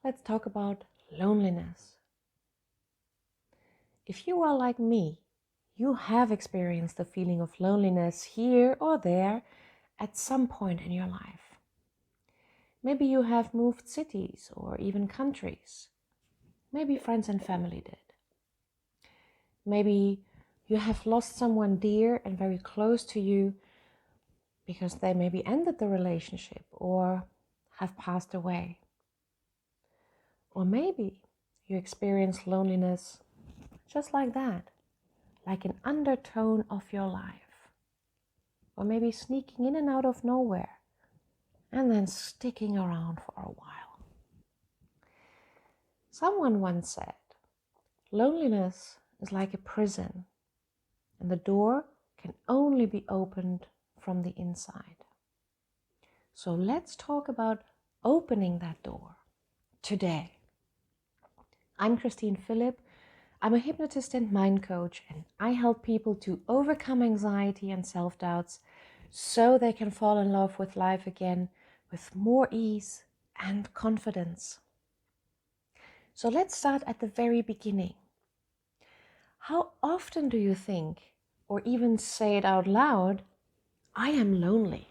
Let's talk about loneliness. If you are like me, you have experienced the feeling of loneliness here or there at some point in your life. Maybe you have moved cities or even countries. Maybe friends and family did. Maybe you have lost someone dear and very close to you because they maybe ended the relationship or have passed away. Or maybe you experience loneliness just like that, like an undertone of your life. Or maybe sneaking in and out of nowhere and then sticking around for a while. Someone once said, loneliness is like a prison, and the door can only be opened from the inside. So let's talk about opening that door today. I'm Christine Philipp. I'm a hypnotist and mind coach, and I help people to overcome anxiety and self-doubts so they can fall in love with life again with more ease and confidence. So let's start at the very beginning. How often do you think, or even say it out loud, I am lonely?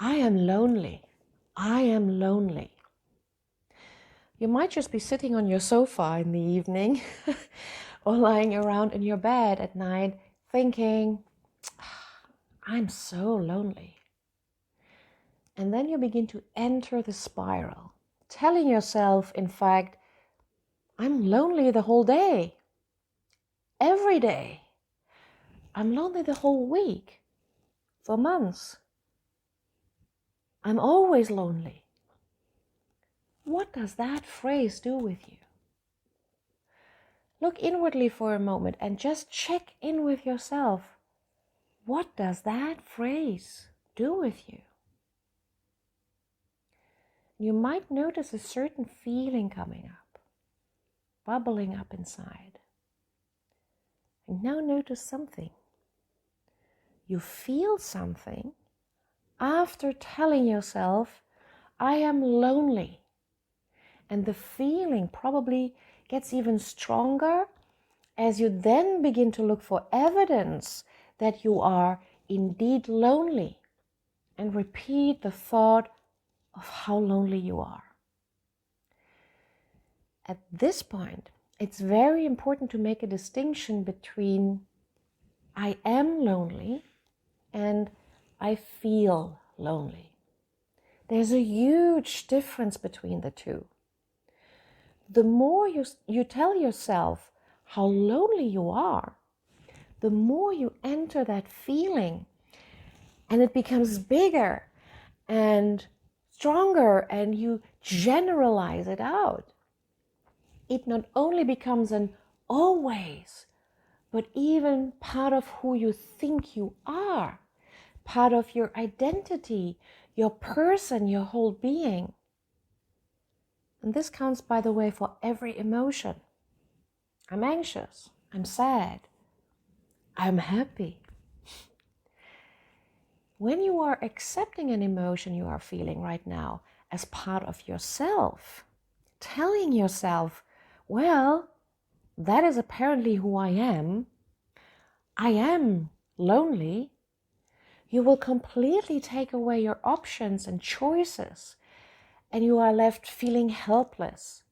I am lonely. I am lonely. You might just be sitting on your sofa in the evening or lying around in your bed at night thinking, I'm so lonely. And then you begin to enter the spiral, telling yourself, in fact, I'm lonely the whole day, every day. I'm lonely the whole week, for months. I'm always lonely. What does that phrase do with you? Look inwardly for a moment and just check in with yourself. What does that phrase do with you? You might notice a certain feeling coming up, bubbling up inside. And now notice something. You feel something after telling yourself, I am lonely. And the feeling probably gets even stronger as you then begin to look for evidence that you are indeed lonely and repeat the thought of how lonely you are. At this point, it's very important to make a distinction between I am lonely and I feel lonely. There's a huge difference between the two. The more you tell yourself how lonely you are, the more you enter that feeling and it becomes bigger and stronger and you generalize it out. It not only becomes an always, but even part of who you think you are, part of your identity, your person, your whole being. And this counts, by the way, for every emotion. I'm anxious, I'm sad, I'm happy. When you are accepting an emotion you are feeling right now as part of yourself, telling yourself, well, that is apparently who I am lonely, you will completely take away your options and choices, and you are left feeling helpless,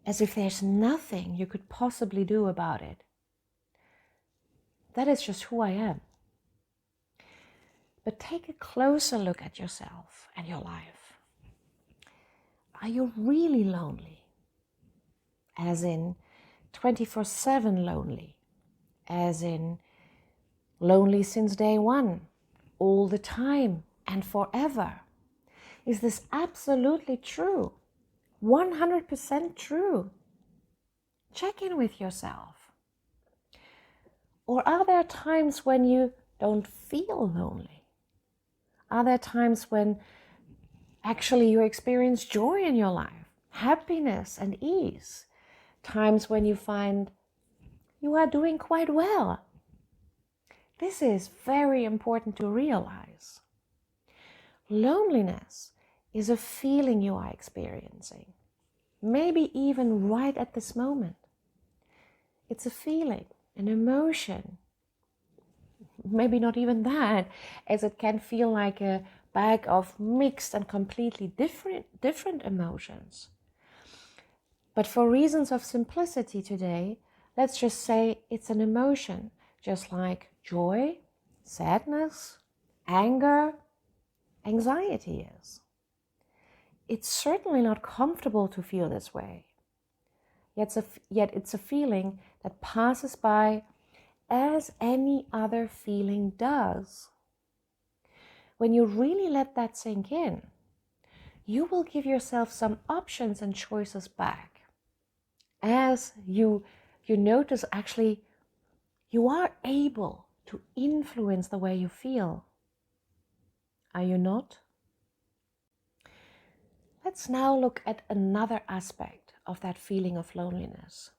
as if there's nothing you could possibly do about it. That is just who I am. But take a closer look at yourself and your life. Are you really lonely? As in 24/7 lonely? As in lonely since day one, all the time and forever? Is this absolutely true? 100% true? Check in with yourself. Or are there times when you don't feel lonely? Are there times when actually you experience joy in your life, happiness and ease? Times when you find you are doing quite well? This is very important to realize. Loneliness is a feeling you are experiencing. maybe even right at this moment. It's a feeling, an emotion. Maybe not even that, as it can feel like a bag of mixed and completely different emotions. But for reasons of simplicity today, let's just say it's an emotion, just like joy, sadness, anger, anxiety is. It's certainly not comfortable to feel this way. Yet it's a feeling that passes by as any other feeling does. When you really let that sink in, you will give yourself some options and choices back. As you notice, actually, you are able to influence the way you feel. Are you not? Let's now look at another aspect of that feeling of loneliness.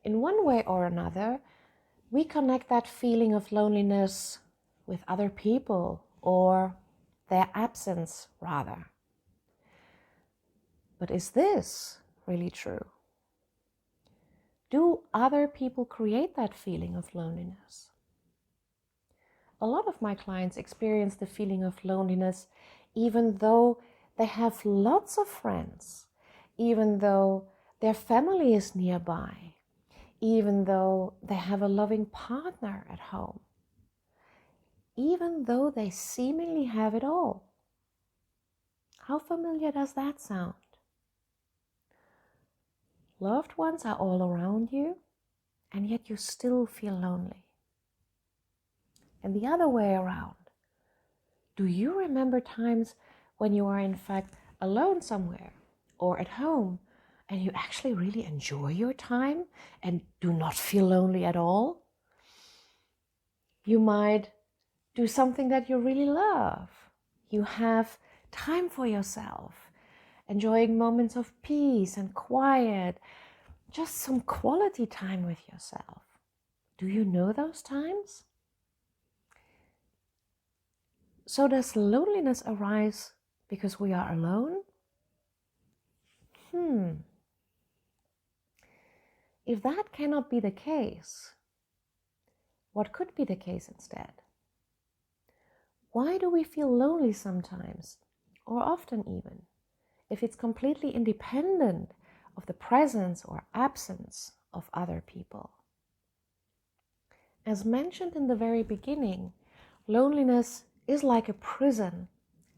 In one way or another, we connect that feeling of loneliness with other people, or their absence rather. But is this really true? Do other people create that feeling of loneliness? A lot of my clients experience the feeling of loneliness even though they have lots of friends, even though their family is nearby, even though they have a loving partner at home, even though they seemingly have it all. How familiar does that sound? Loved ones are all around you, and yet you still feel lonely. And the other way around, do you remember times when you are in fact alone somewhere or at home, and you actually really enjoy your time and do not feel lonely at all? You might do something that you really love. You have time for yourself, enjoying moments of peace and quiet, just some quality time with yourself. Do you know those times? So does loneliness arise because we are alone? If that cannot be the case, what could be the case instead? Why do we feel lonely sometimes, or often even, if it's completely independent of the presence or absence of other people? As mentioned in the very beginning, loneliness is like a prison,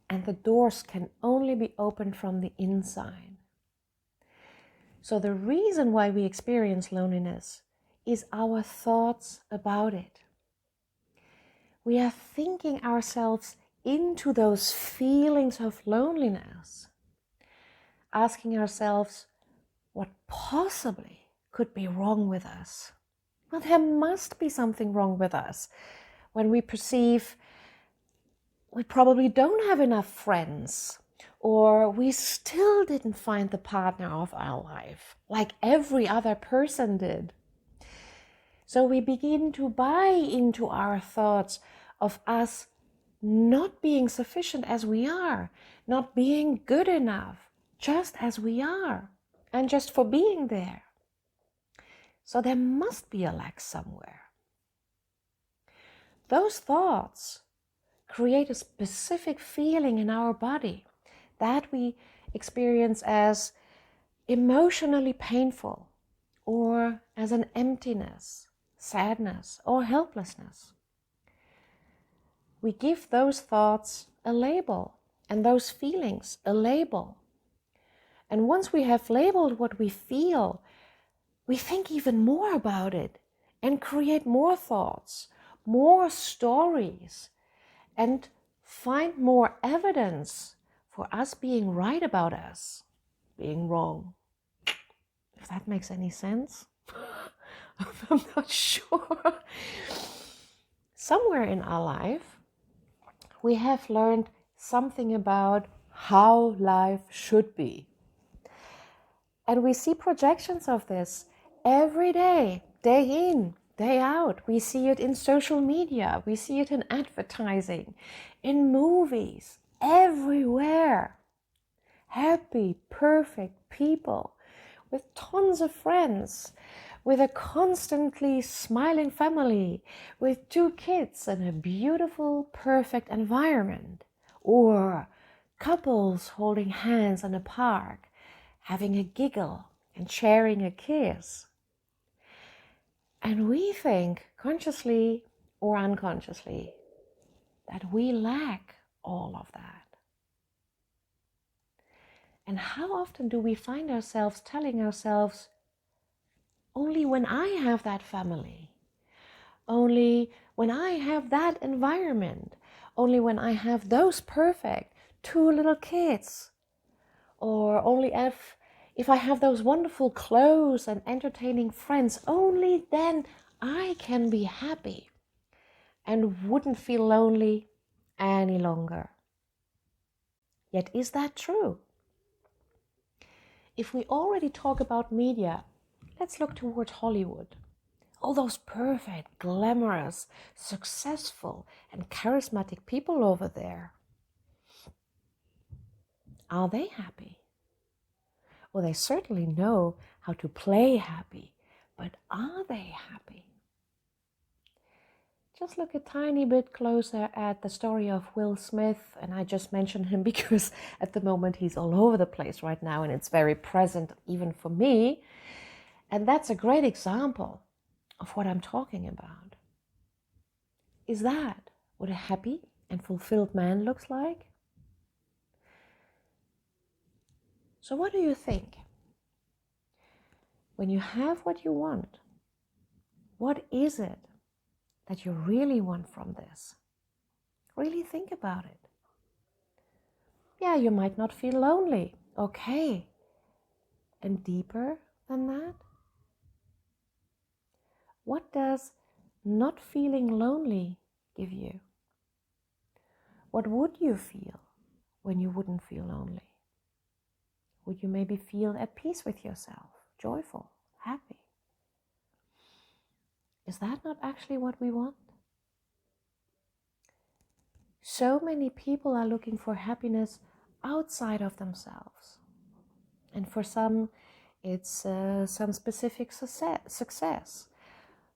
and the doors can only be opened from the inside. So the reason why we experience loneliness is our thoughts about it. We are thinking ourselves into those feelings of loneliness, asking ourselves what possibly could be wrong with us. Well, there must be something wrong with us when we perceive we probably don't have enough friends, or we still didn't find the partner of our life like every other person did. So we begin to buy into our thoughts of us not being sufficient as we are, not being good enough, just as we are, and just for being there. So there must be a lack somewhere. Those thoughts create a specific feeling in our body that we experience as emotionally painful, or as an emptiness, sadness, or helplessness. We give those thoughts a label, and those feelings a label. And once we have labeled what we feel, we think even more about it and create more thoughts, more stories, and find more evidence for us being right about us being wrong. If that makes any sense? I'm not sure. Somewhere in our life, we have learned something about how life should be. And we see projections of this every day, day in, day out. We see it in social media, we see it in advertising, in movies, everywhere. How happy, perfect people with tons of friends, with a constantly smiling family, with 2 kids and a beautiful, perfect environment, or couples holding hands in a park, having a giggle and sharing a kiss. And we think, consciously or unconsciously, that we lack all of that. And how often do we find ourselves telling ourselves, only when I have that family, only when I have that environment, only when I have those perfect 2 little kids, or only if I have those wonderful clothes and entertaining friends, only then I can be happy and wouldn't feel lonely any longer. Yet is that true? If we already talk about media, let's look towards Hollywood. All those perfect, glamorous, successful, and charismatic people over there. Are they happy? Well, they certainly know how to play happy, but are they happy? Just look a tiny bit closer at the story of Will Smith, and I just mentioned him because at the moment he's all over the place right now, and it's very present even for me. And that's a great example of what I'm talking about. Is that what a happy and fulfilled man looks like? So what do you think? When you have what you want, what is it that you really want from this? Really think about it. Yeah, you might not feel lonely. Okay. And deeper than that? What does not feeling lonely give you? What would you feel when you wouldn't feel lonely? Would you maybe feel at peace with yourself, joyful, happy? Is that not actually what we want? So many people are looking for happiness outside of themselves. And for some, it's some specific success.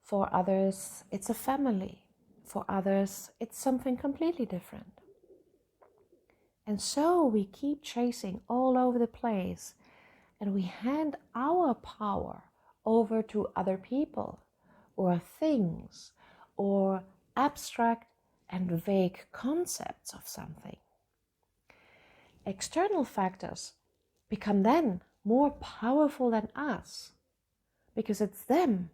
For others, it's a family. For others, it's something completely different. And so we keep chasing all over the place, and we hand our power over to other people or things or abstract and vague concepts of something. External factors become then more powerful than us, because it's them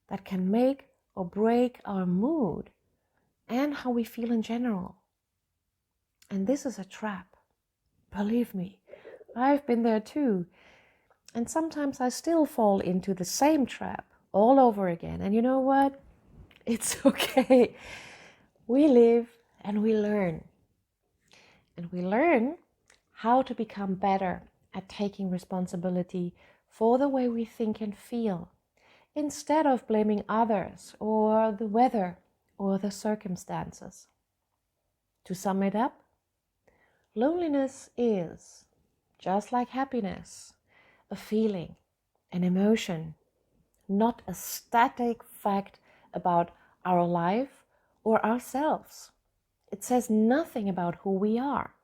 that can make or break our mood and how we feel in general. And this is a trap. Believe me, I've been there too. And sometimes I still fall into the same trap all over again. And you know what? It's okay. We live and we learn. And we learn how to become better at taking responsibility for the way we think and feel, instead of blaming others or the weather or the circumstances. To sum it up, loneliness is, just like happiness, a feeling, an emotion, not a static fact about our life or ourselves. It says nothing about who we are.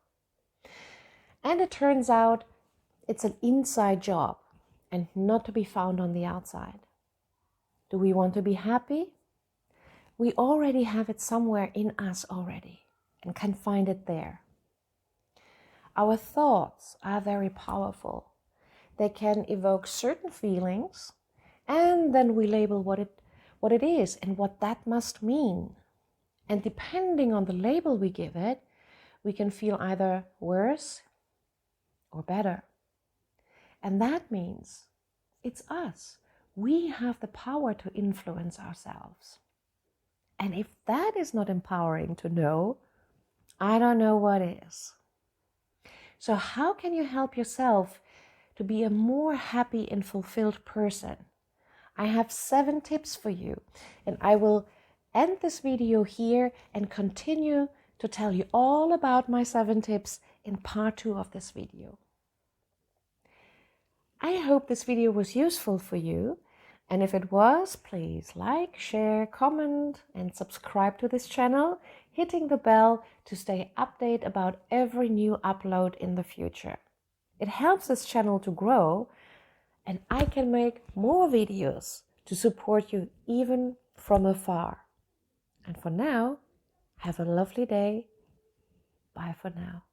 And it turns out it's an inside job and not to be found on the outside. Do we want to be happy? We already have it somewhere in us already and can find it there. Our thoughts are very powerful. They can evoke certain feelings, and then we label what it is and what that must mean. And depending on the label we give it, we can feel either worse or better. And that means it's us. We have the power to influence ourselves. And if that is not empowering to know, I don't know what is. So how can you help yourself to be a more happy and fulfilled person? I have 7 tips for you, and I will end this video here and continue to tell you all about my 7 tips in part 2 of this video. I hope this video was useful for you. And if it was, please like, share, comment, and subscribe to this channel, hitting the bell to stay updated about every new upload in the future. It helps this channel to grow, and I can make more videos to support you even from afar. And for now, have a lovely day. Bye for now.